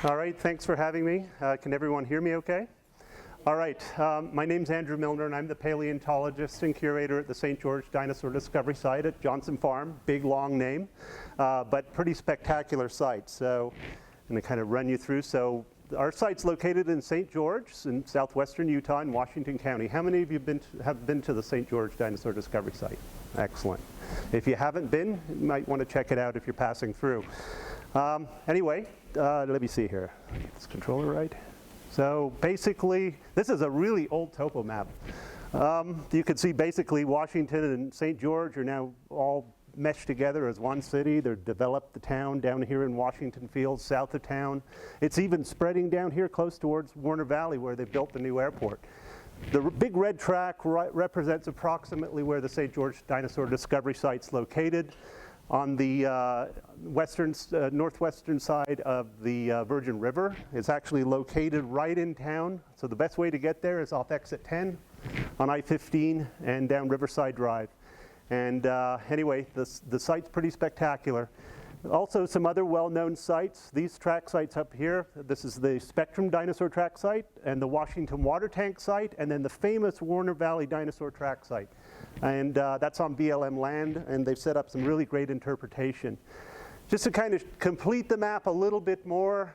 All right, thanks for having me. Can everyone hear me okay? All right, my name's Andrew Milner, and I'm the paleontologist and curator at the St. George Dinosaur Discovery Site at Johnson Farm. Big, long name, but pretty spectacular site. So I'm going to kind of run you through. So our site's located in St. George in southwestern Utah in Washington County. How many of you have been to the St. George Dinosaur Discovery Site? Excellent. If you haven't been, you might want to check it out if you're passing through. Anyway, let me see here. Get this controller right. So basically, this is a really old topo map. You can see basically Washington and St. George are now all meshed together as one city. They've developed the town down here in Washington Fields, south of town. It's even spreading down here close towards Warner Valley where they built the new airport. The big red track represents approximately where the St. George Dinosaur Discovery Site's located. On the northwestern side of the Virgin River. It's actually located right in town. So the best way to get there is off exit 10 on I-15 and down Riverside Drive. And anyway, the site's pretty spectacular. Also some other well-known sites. These track sites up here, this is the Spectrum Dinosaur Track Site and the Washington Water Tank Site, and then the famous Warner Valley Dinosaur Track Site. And that's on BLM land, and they've set up some really great interpretation. Just to kind of complete the map a little bit more,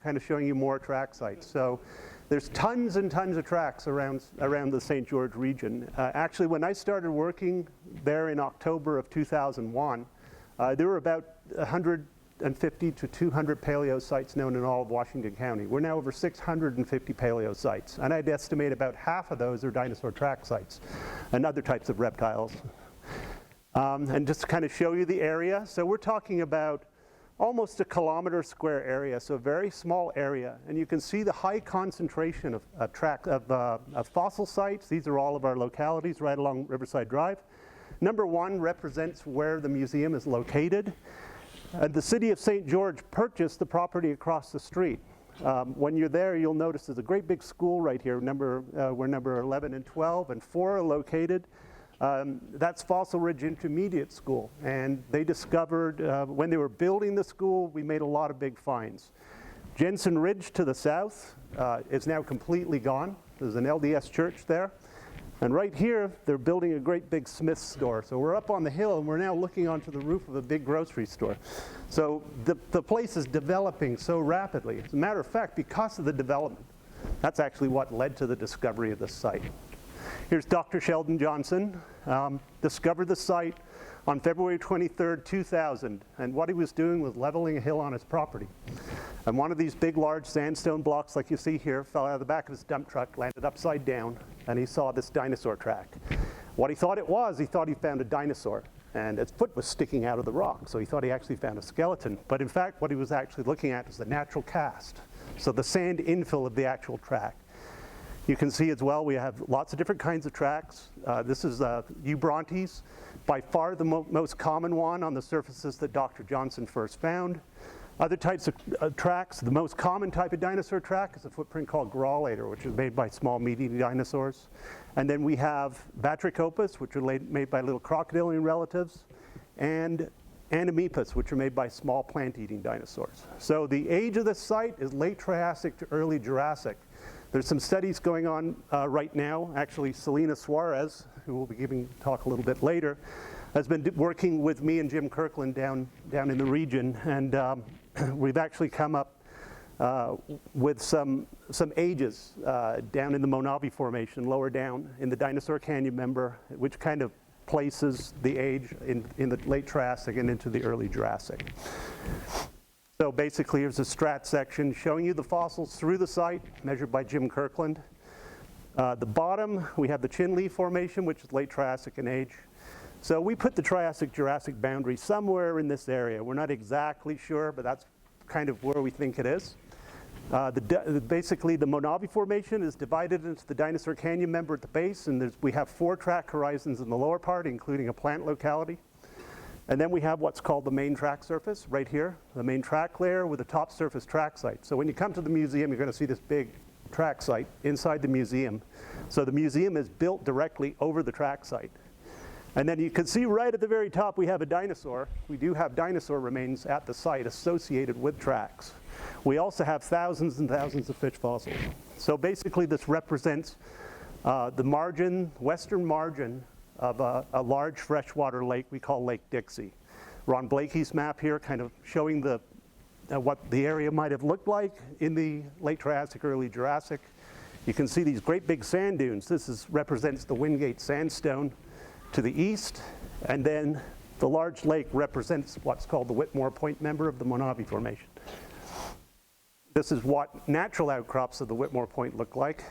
kind of showing you more track sites. So there's tons and tons of tracks around the St. George region. Actually, when I started working there in October of 2001, there were about 150 to 200 paleo sites known in all of Washington County. We're now over 650 paleo sites, and I'd estimate about half of those are dinosaur track sites and other types of reptiles. And just to kind of show you the area, so we're talking about almost a kilometer square area, so a very small area, and you can see the high concentration of fossil sites. These are all of our localities right along Riverside Drive. Number one represents where the museum is located. The city of St. George purchased the property across the street. When you're there, you'll notice there's a great big school right here, where number 11 and 12 and 4 are located. That's Fossil Ridge Intermediate School, and they discovered, when they were building the school, we made a lot of big finds. Jensen Ridge to the south is now completely gone. There's an LDS church there. And right here, they're building a great big Smith's store. So we're up on the hill, and we're now looking onto the roof of a big grocery store. So the place is developing so rapidly. As a matter of fact, because of the development, that's actually what led to the discovery of this site. Here's Dr. Sheldon Johnson, discovered the site on February 23rd, 2000. And what he was doing was leveling a hill on his property. And one of these big, large sandstone blocks, like you see here, fell out of the back of his dump truck, landed upside down, and he saw this dinosaur track. What he thought it was, he thought he found a dinosaur, and its foot was sticking out of the rock, so he thought he actually found a skeleton. But in fact, what he was actually looking at is the natural cast, so the sand infill of the actual track. You can see as well, we have lots of different kinds of tracks. This is Eubrontes, by far the most common one on the surfaces that Dr. Johnson first found. Other types of tracks, the most common type of dinosaur track is a footprint called graulator, which is made by small meat-eating dinosaurs. And then we have Batrachopus, which are made by little crocodilian relatives, and Anomepus, which are made by small plant-eating dinosaurs. So the age of this site is late Triassic to early Jurassic. There's some studies going on right now. Actually, Selena Suarez, who will be giving a talk a little bit later, has been working with me and Jim Kirkland down in the region, and we've actually come up with some ages down in the Monavi Formation, lower down in the Dinosaur Canyon member, which kind of places the age in the late Triassic and into the early Jurassic. So basically, here's a strat section showing you the fossils through the site, measured by Jim Kirkland. The bottom, we have the Chinle Formation, which is late Triassic in age. So we put the Triassic-Jurassic boundary somewhere in this area. We're not exactly sure, but that's kind of where we think it is. Basically, the Monavi Formation is divided into the Dinosaur Canyon member at the base, and we have 4 track horizons in the lower part, including a plant locality. And then we have what's called the main track surface, right here, the main track layer with a top surface track site. So when you come to the museum, you're going to see this big track site inside the museum. So the museum is built directly over the track site. And then you can see right at the very top we have a dinosaur. We do have dinosaur remains at the site associated with tracks. We also have thousands and thousands of fish fossils. So basically this represents the margin, western margin of a large freshwater lake we call Lake Dixie. Ron Blakey's map here kind of showing what the area might have looked like in the late Triassic, early Jurassic. You can see these great big sand dunes. This represents the Wingate sandstone to the east, and then the large lake represents what's called the Whitmore Point member of the Mojave Formation. This is what natural outcrops of the Whitmore Point look like.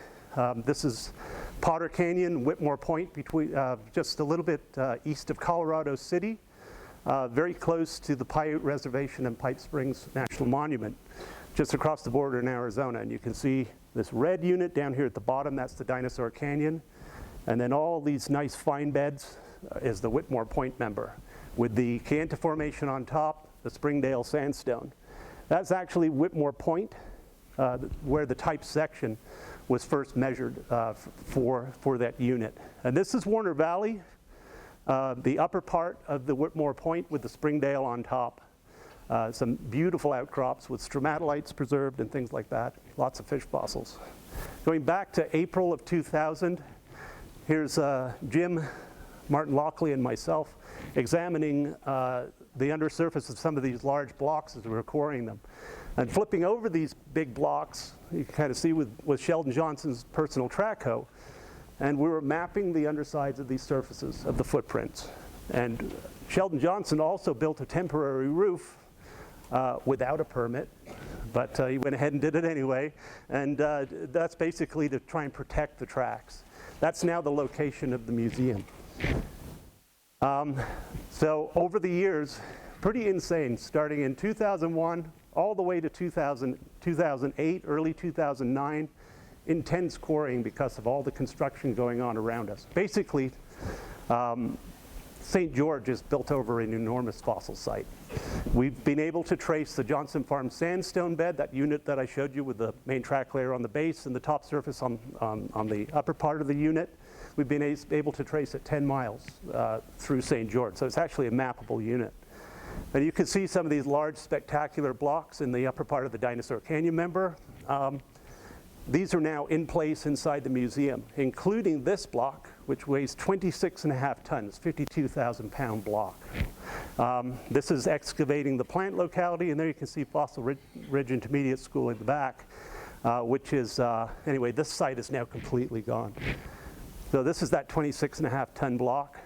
This is Potter Canyon, Whitmore Point, just a little bit east of Colorado City, very close to the Paiute Reservation and Pipe Springs National Monument, just across the border in Arizona. And you can see this red unit down here at the bottom, that's the Dinosaur Canyon. And then all these nice fine beds is the Whitmore Point member, with the Kayenta Formation on top, the Springdale Sandstone. That's actually Whitmore Point, where the type section was first measured for that unit. And this is Warner Valley, the upper part of the Whitmore Point with the Springdale on top. Some beautiful outcrops with stromatolites preserved and things like that. Lots of fish fossils. Going back to April of 2000, here's Jim, Martin Lockley, and myself examining the undersurface of some of these large blocks as we were quarrying them. And flipping over these big blocks, you can kind of see with Sheldon Johnson's personal track hoe, and we were mapping the undersides of these surfaces of the footprints. And Sheldon Johnson also built a temporary roof without a permit, but he went ahead and did it anyway. And that's basically to try and protect the tracks. That's now the location of the museum. So over the years, pretty insane, starting in 2001 all the way to 2008, early 2009, intense quarrying because of all the construction going on around us. Basically, St. George is built over an enormous fossil site. We've been able to trace the Johnson Farm sandstone bed, that unit that I showed you with the main track layer on the base and the top surface on the upper part of the unit. We've been able to trace it 10 miles through St. George, so it's actually a mappable unit. And you can see some of these large spectacular blocks in the upper part of the Dinosaur Canyon member. These are now in place inside the museum, including this block, which weighs 26.5 tons, 52,000 pound block. This is excavating the plant locality, and there you can see Fossil Ridge Intermediate School in the back, which is, anyway, this site is now completely gone. So this is that 26.5 ton block.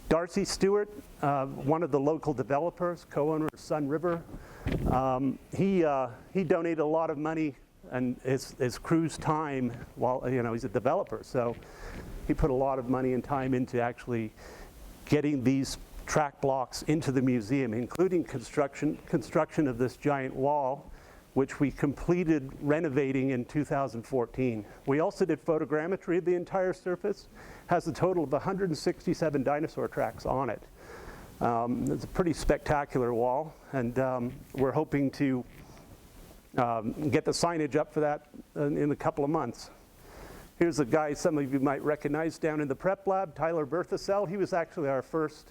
Darcy Stewart, one of the local developers, co-owner of Sun River, he donated a lot of money and his crew's time while, he's a developer. So he put a lot of money and time into actually getting these track blocks into the museum, including construction of this giant wall, which we completed renovating in 2014. We also did photogrammetry of the entire surface. Has a total of 167 dinosaur tracks on it. It's a pretty spectacular wall, and we're hoping to get the signage up for that in a couple of months. Here's a guy some of you might recognize down in the prep lab, Tyler Berthasell. He was actually our first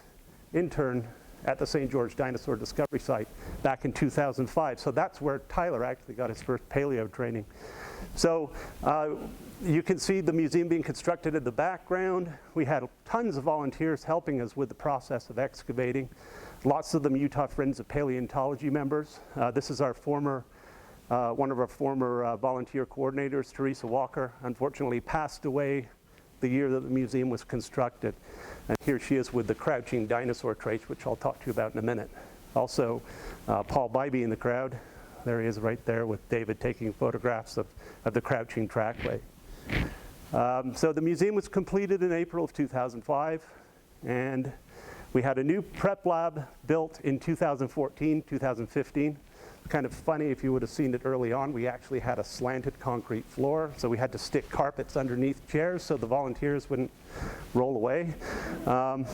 intern at the St. George Dinosaur Discovery Site back in 2005. So that's where Tyler actually got his first paleo training. So you can see the museum being constructed in the background. We had tons of volunteers helping us with the process of excavating. Lots of them Utah Friends of Paleontology members. This is our one of our former volunteer coordinators, Teresa Walker, unfortunately passed away the year that the museum was constructed. And here she is with the crouching dinosaur trace, which I'll talk to you about in a minute. Also, Paul Bybee in the crowd. There he is right there with David taking photographs of the crouching trackway. So the museum was completed in April of 2005, and we had a new prep lab built in 2014, 2015. Kind of funny, if you would have seen it early on, we actually had a slanted concrete floor, so we had to stick carpets underneath chairs so the volunteers wouldn't roll away.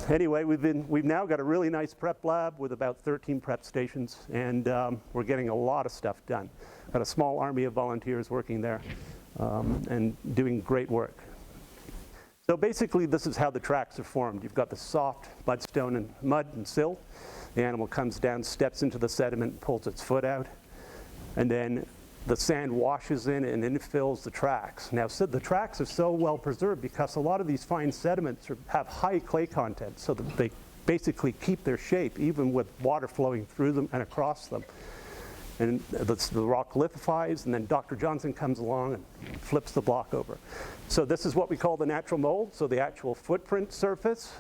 Anyway, we've now got a really nice prep lab with about 13 prep stations, and we're getting a lot of stuff done. Got a small army of volunteers working there and doing great work. So basically, this is how the tracks are formed. You've got the soft mud and silt. The animal comes down, steps into the sediment, pulls its foot out. and then the sand washes in and infills the tracks. Now, so the tracks are so well preserved because a lot of these fine sediments have high clay content, so that they basically keep their shape even with water flowing through them and across them. And the rock lithifies, and then Dr. Johnson comes along and flips the block over. So this is what we call the natural mold, so the actual footprint surface,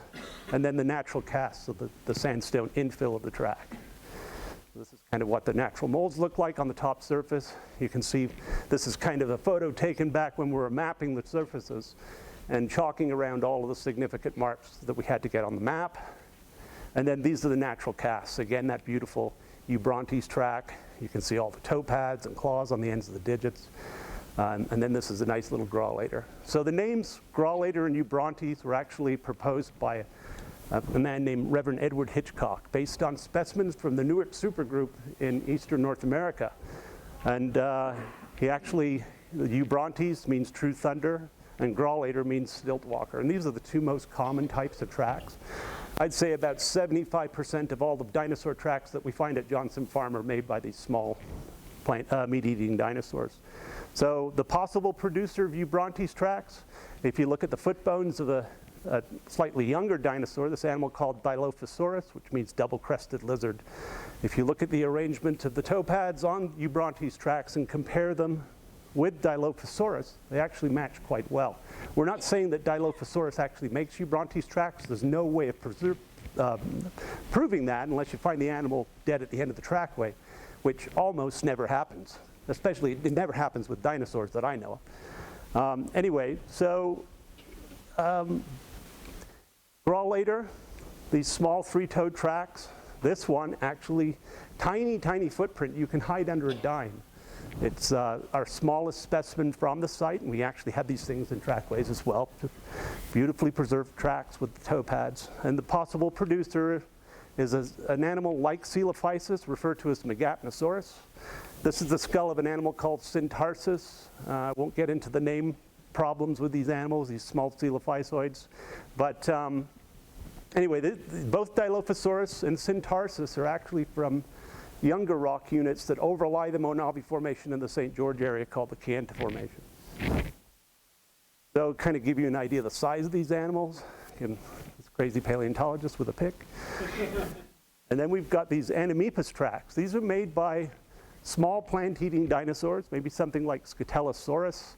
and then the natural cast, so the sandstone infill of the track. This is kind of what the natural molds look like on the top surface. You can see this is kind of a photo taken back when we were mapping the surfaces and chalking around all of the significant marks that we had to get on the map. And then these are the natural casts. Again, that beautiful Eubrontes track. You can see all the toe pads and claws on the ends of the digits. And then this is a nice little graulator. So the names graulator and Eubrontes were actually proposed by a man named Reverend Edward Hitchcock, based on specimens from the Newark supergroup in eastern North America. And he actually, the Eubrontes means true thunder, and graulator means stilt walker. And these are the two most common types of tracks. I'd say about 75% of all the dinosaur tracks that we find at Johnson Farm are made by these small meat-eating dinosaurs. So the possible producer of Eubrontes tracks, if you look at the foot bones of a slightly younger dinosaur, this animal called Dilophosaurus, which means double-crested lizard. If you look at the arrangement of the toe pads on Eubrontes tracks and compare them with Dilophosaurus, they actually match quite well. We're not saying that Dilophosaurus actually makes Eubrontes tracks. There's no way of proving that unless you find the animal dead at the end of the trackway, which almost never happens. Especially, it never happens with dinosaurs that I know of. Anyway, so graulator, these small three-toed tracks. This one actually, tiny, tiny footprint. You can hide under a dime. It's our smallest specimen from the site, and we actually have these things in trackways as well. Beautifully preserved tracks with the toe pads. And the possible producer is an animal like Coelophysis, referred to as Megapnosaurus. This is the skull of an animal called Syntarsus. I won't get into the name problems with these animals, these small coelophysoids. But anyway, both Dilophosaurus and Syntarsus are actually from younger rock units that overlie the Monavi Formation in the St. George area called the Chianta Formation. So kind of give you an idea of the size of these animals. Again, this crazy paleontologist with a pick. And then we've got these Anemepus tracks. These are made by small plant-eating dinosaurs, maybe something like Scutellosaurus.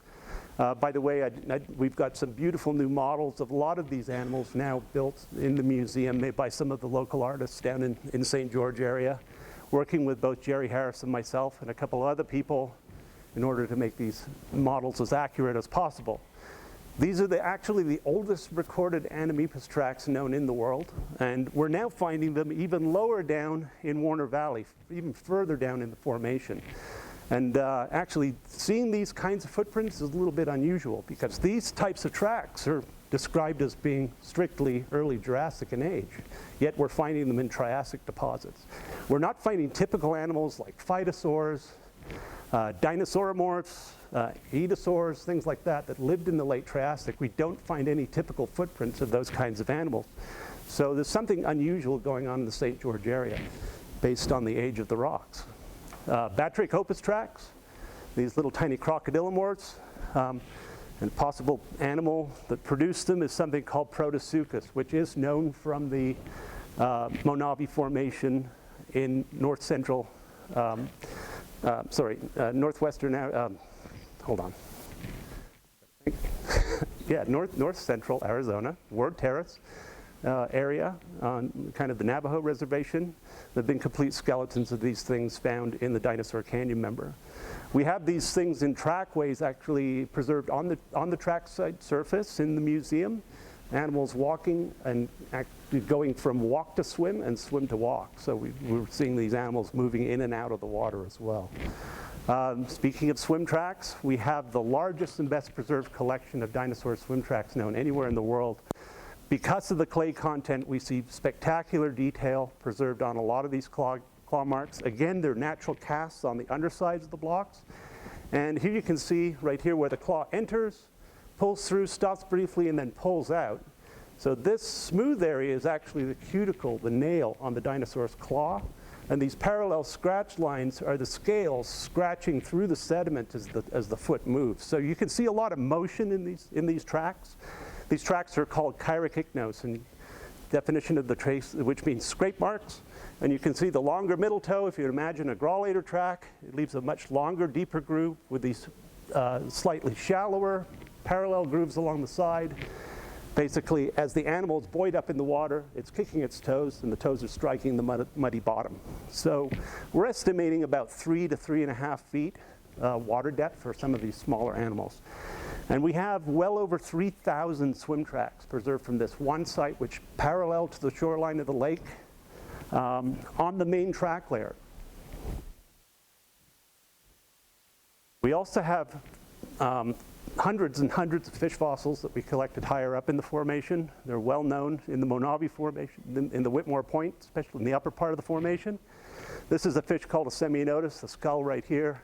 By the way, we've got some beautiful new models of a lot of these animals now built in the museum, made by some of the local artists down in St. George area, working with both Jerry Harris and myself and a couple of other people in order to make these models as accurate as possible. These are actually the oldest recorded Anemepus tracks known in the world, and we're now finding them even lower down in Warner Valley, even further down in the formation. And actually, seeing these kinds of footprints is a little bit unusual because these types of tracks are described as being strictly early Jurassic in age, yet we're finding them in Triassic deposits. We're not finding typical animals like phytosaurs, dinosauromorphs, edosaurs, things like that lived in the late Triassic. We don't find any typical footprints of those kinds of animals. So there's something unusual going on in the St. George area based on the age of the rocks. Batrachopus tracks, these little tiny crocodilomorphs, and possible animal that produced them is something called Protosuchus, which is known from the Monavi Formation in northwestern, hold on. Yeah, north central Arizona, Ward Terrace area on kind of the Navajo reservation. There have been complete skeletons of these things found in the Dinosaur Canyon member. We have these things in trackways actually preserved on the track site surface in the museum. Animals walking and going from walk to swim and swim to walk. So we're seeing these animals moving in and out of the water as well. Speaking of swim tracks, we have the largest and best preserved collection of dinosaur swim tracks known anywhere in the world. Because of the clay content, we see spectacular detail preserved on a lot of these claw marks. Again, they're natural casts on the undersides of the blocks. And here you can see right here where the claw enters, pulls through, stops briefly, and then pulls out. So this smooth area is actually the cuticle, the nail on the dinosaur's claw. And these parallel scratch lines are the scales scratching through the sediment as the foot moves. So you can see a lot of motion in these tracks. These tracks are called chirichycnos, and definition of the trace, which means scrape marks. And you can see the longer middle toe. If you imagine a graulator track, it leaves a much longer, deeper groove with these slightly shallower parallel grooves along the side. Basically, as the animal is buoyed up in the water, it's kicking its toes, and the toes are striking the muddy bottom. So we're estimating about 3 to 3.5 feet water depth for some of these smaller animals. And we have well over 3,000 swim tracks preserved from this one site, which parallel to the shoreline of the lake on the main track layer. We also have hundreds and hundreds of fish fossils that we collected higher up in the formation. They're well known in the Monavi Formation, in the Whitmore Point, especially in the upper part of the formation. This is a fish called a semionotus, the skull right here,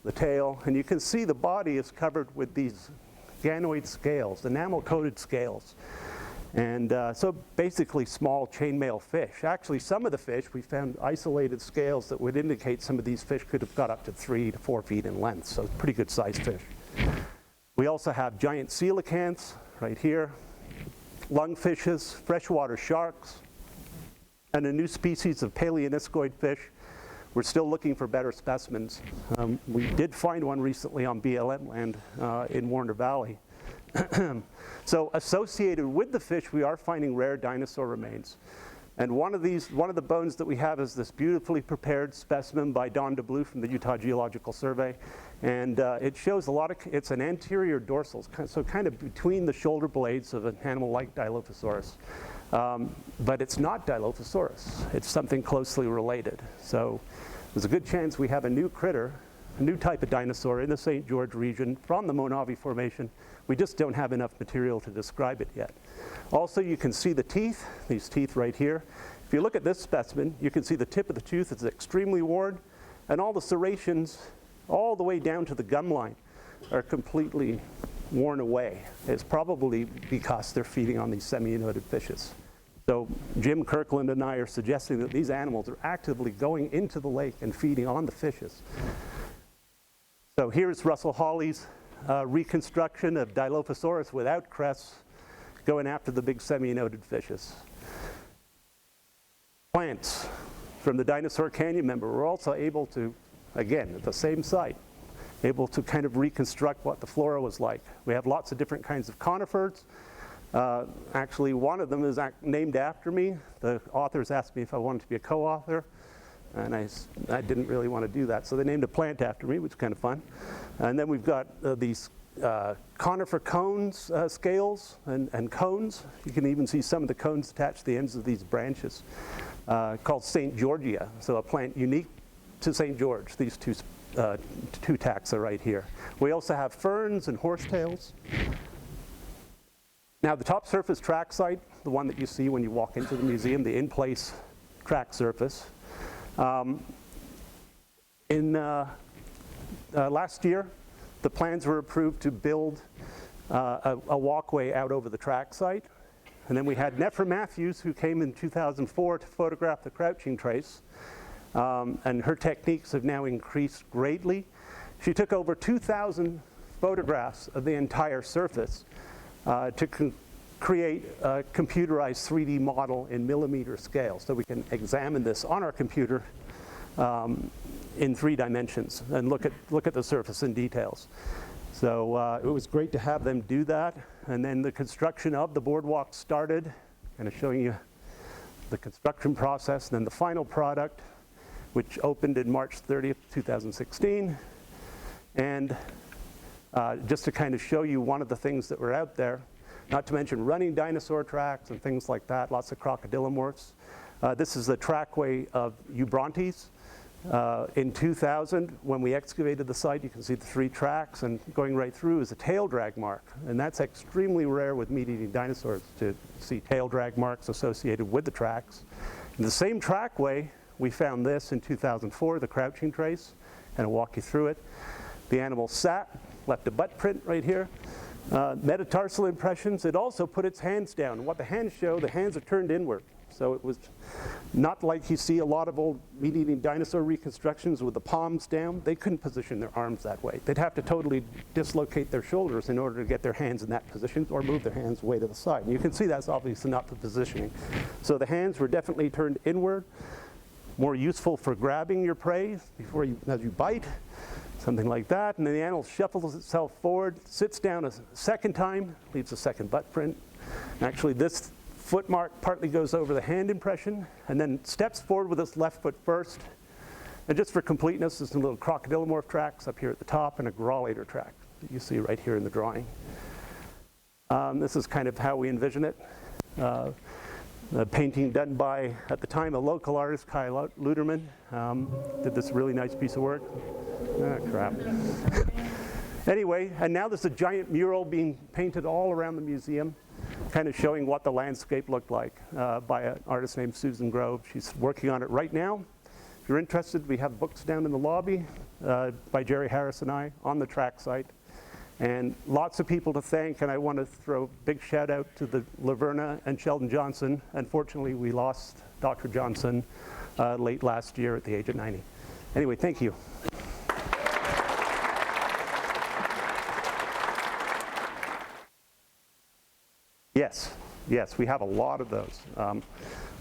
the tail, and you can see the body is covered with these ganoid scales, enamel-coated scales. And so basically small chainmail fish. Actually, some of the fish, we found isolated scales that would indicate some of these fish could have got up to 3 to 4 feet in length, so pretty good sized fish. We also have giant coelacanths right here, lungfishes, freshwater sharks, and a new species of paleoniscoid fish. We're still looking for better specimens. We did find one recently on BLM land in Warner Valley. So associated with the fish, we are finding rare dinosaur remains. And one of the bones that we have is this beautifully prepared specimen by Don DeBlue from the Utah Geological Survey. And it shows it's an anterior dorsal, so kind of between the shoulder blades of an animal like Dilophosaurus. But it's not Dilophosaurus. It's something closely related. So there's a good chance we have a new critter, a new type of dinosaur in the St. George region from the Monavi Formation. We just don't have enough material to describe it yet. Also, you can see the teeth, these teeth right here. If you look at this specimen, you can see the tip of the tooth is extremely worn, and all the serrations, all the way down to the gum line, are completely worn away. It's probably because they're feeding on these semionotid fishes. So Jim Kirkland and I are suggesting that these animals are actively going into the lake and feeding on the fishes. So here's Russell Hawley's reconstruction of Dilophosaurus without crests, going after the big semionotid fishes. Plants from the Dinosaur Canyon member were also able to, again, at the same site, able to kind of reconstruct what the flora was like. We have lots of different kinds of conifers. Actually, one of them is named after me. The authors asked me if I wanted to be a co-author, and I didn't really want to do that, so they named a plant after me, which is kind of fun. And then we've got these conifer cones, scales and cones. You can even see some of the cones attached to the ends of these branches, called St. Georgia, so a plant unique to St. George. These two taxa right here. We also have ferns and horsetails. Now the top surface track site, the one that you see when you walk into the museum, the in-place track surface. Last year, the plans were approved to build a walkway out over the track site. And then we had Nephra Matthews, who came in 2004 to photograph the crouching trace. And her techniques have now increased greatly. She took over 2,000 photographs of the entire surface to create a computerized 3D model in millimeter scale, so we can examine this on our computer in 3 dimensions and look at the surface in details. So it was great to have them do that. And then the construction of the boardwalk started, kind of showing you the construction process, and then the final product, which opened in March 30th, 2016. And just to kind of show you one of the things that were out there, not to mention running dinosaur tracks and things like that, lots of crocodilomorphs. This is the trackway of Eubrontes. In 2000, when we excavated the site, you can see the 3 tracks, and going right through is a tail drag mark. And that's extremely rare with meat-eating dinosaurs, to see tail drag marks associated with the tracks. In the same trackway, we found this in 2004, the crouching trace, and I'll walk you through it. The animal sat, left a butt print right here. Metatarsal impressions. It also put its hands down. What the hands show, the hands are turned inward. So it was not like you see a lot of old meat-eating dinosaur reconstructions with the palms down. They couldn't position their arms that way. They'd have to totally dislocate their shoulders in order to get their hands in that position or move their hands way to the side. And you can see that's obviously not the positioning. So the hands were definitely turned inward, more useful for grabbing your prey before as you bite, something like that. And then the animal shuffles itself forward, sits down a second time, leaves a second butt print. Actually, this foot mark partly goes over the hand impression, and then steps forward with its left foot first. And just for completeness, there's some little crocodilomorph tracks up here at the top and a grallator track that you see right here in the drawing. This is kind of how we envision it. A painting done by, at the time, a local artist, Kai Luderman, did this really nice piece of work. Ah, crap. Anyway, and now there's a giant mural being painted all around the museum, kind of showing what the landscape looked like by an artist named Susan Grove. She's working on it right now. If you're interested, we have books down in the lobby by Jerry Harris and I on the track site. And lots of people to thank, and I want to throw a big shout out to the Laverna and Sheldon Johnson. Unfortunately, we lost Dr. Johnson late last year at the age of 90. Anyway, thank you. Yes, yes, we have a lot of those.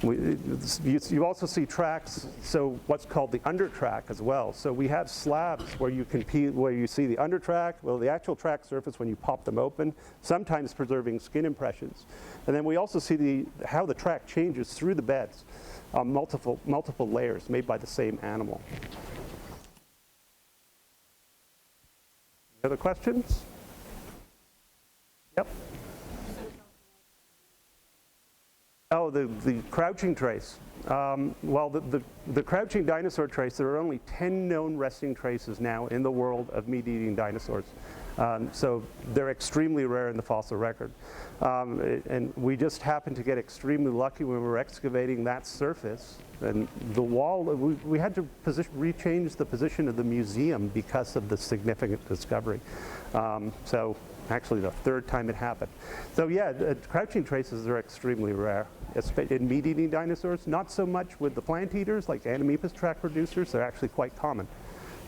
You also see tracks, so what's called the under track as well. So we have slabs where you see the under track, well, the actual track surface when you pop them open, sometimes preserving skin impressions. And then we also see how the track changes through the beds, multiple layers made by the same animal. Any other questions? Yep. Oh, the crouching trace. Well, the crouching dinosaur trace, there are only 10 known resting traces now in the world of meat-eating dinosaurs. So they're extremely rare in the fossil record. And we just happened to get extremely lucky when we were excavating that surface. And the wall, we had to rechange the position of the museum because of the significant discovery. So actually the third time it happened. So yeah, crouching traces are extremely rare. In meat-eating dinosaurs, not so much with the plant eaters like Animepus track producers, they're actually quite common.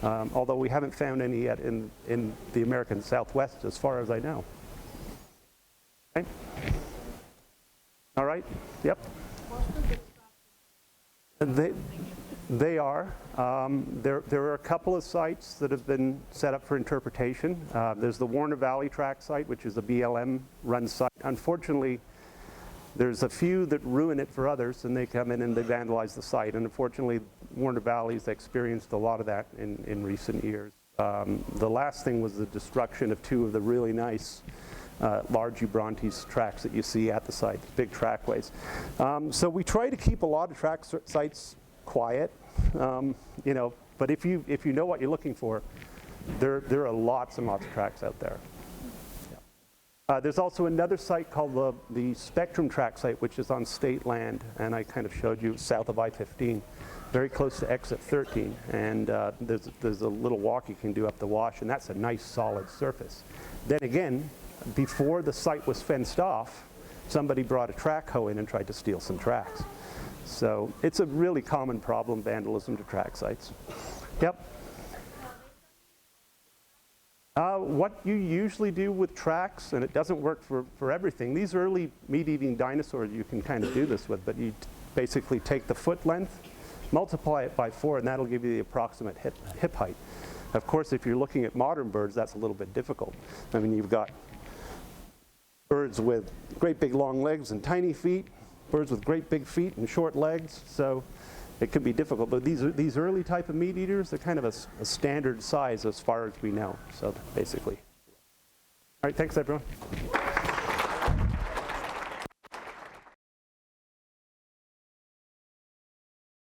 Although we haven't found any yet in the American Southwest as far as I know. Okay. All right, yep. They are. There are a couple of sites that have been set up for interpretation. There's the Warner Valley track site, which is a BLM run site. Unfortunately, there's a few that ruin it for others, and they come in and they vandalize the site. And unfortunately, Warner Valley's experienced a lot of that in recent years. The last thing was the destruction of two of the really nice large Eubrontes tracks that you see at the site, big trackways. So we try to keep a lot of track sites quiet, you know, but if you know what you're looking for, there are lots and lots of tracks out there. There's also another site called the Spectrum Track site, which is on state land, and I kind of showed you south of I-15, very close to exit 13, and there's a little walk you can do up the wash, and that's a nice solid surface. Then again, before the site was fenced off, somebody brought a track hoe in and tried to steal some tracks. So it's a really common problem, vandalism to track sites. Yep. What you usually do with tracks, and it doesn't work for everything, these early meat-eating dinosaurs you can kind of do this with, but you basically take the foot length, multiply it by 4, and that'll give you the approximate hip height. Of course, if you're looking at modern birds, that's a little bit difficult. I mean, you've got birds with great big long legs and tiny feet, birds with great big feet and short legs, so it can be difficult. But these early type of meat eaters, they're kind of a standard size as far as we know, so basically. All right, thanks everyone.